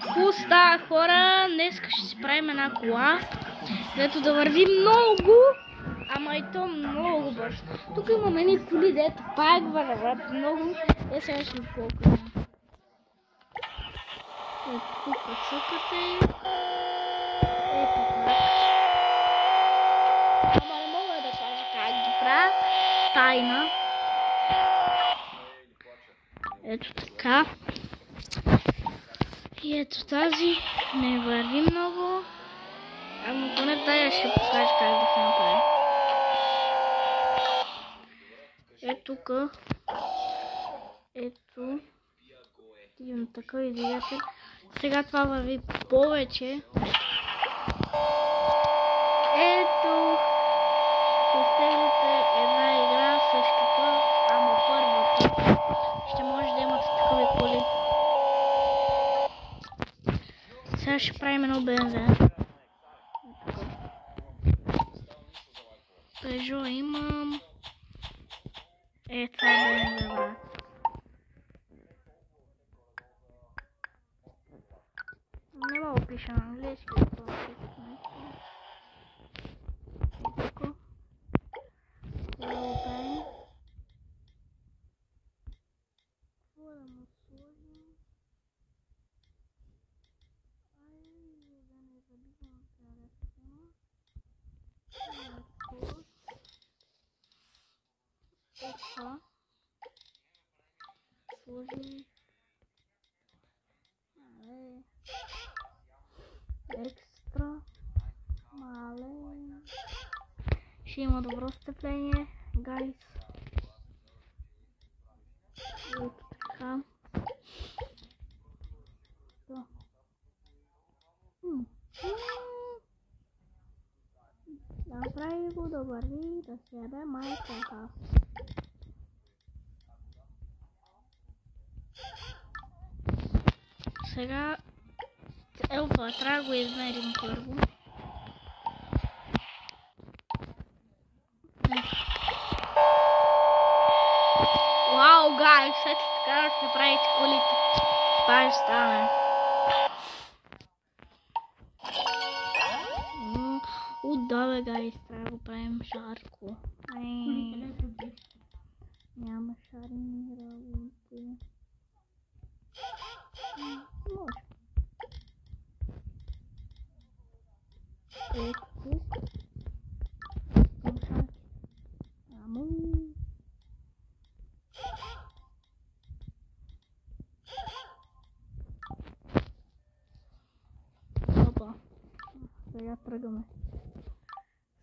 Какво става, хора? Днес ще си правим една кола, дето да върви много, ама и то много бързо. Тук имаме едни коли, дето пак върват много. Сега ще ви покажа. Ето тук цъкате. Ето так. Ама не мога да кажа как ги правя. Тайна. Ето така. И ето тази не върви много. Ама поне тая ще покажа как да се направи. Ето тук. Ето. Имам така и двигател. Сега това върви повече. Ето. Изтеглите една игра същата, ама първата. Ще може да имате такива коли. Сега ще правим едно БМВ. Пежо имам. Това е БМВ, брат. Не мога да пиша на английски. Сложим екстра мале. Ще има добро сцепление, гайс. Ето така. Направи го да върви, да се яде майката. Сега трябва да го измерим първо. Вау, гайс, ето така да се правите колите. Това ще стане. Да, бе, гайс, трябва да го правим жарко. Няма шарени работи. Може. Ето тук. Към шарки. Амо. Опа. Сега тръгваме.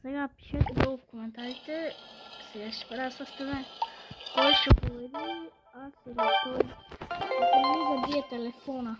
Сега пишете долу в коментарите. Сега ще правя състезание. Кой ще победи, аз или той. Ако ми забие телефона.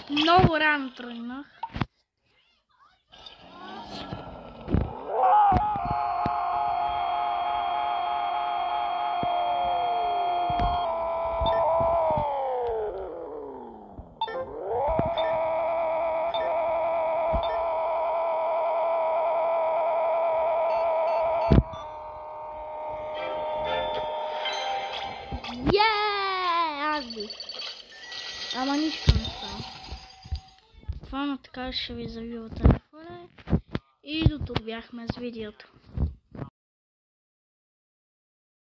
Много рано тръгнах. Аз бих. Ама нищо не става. Това така ще ви завива телефона. И до тук бяхме с видеото.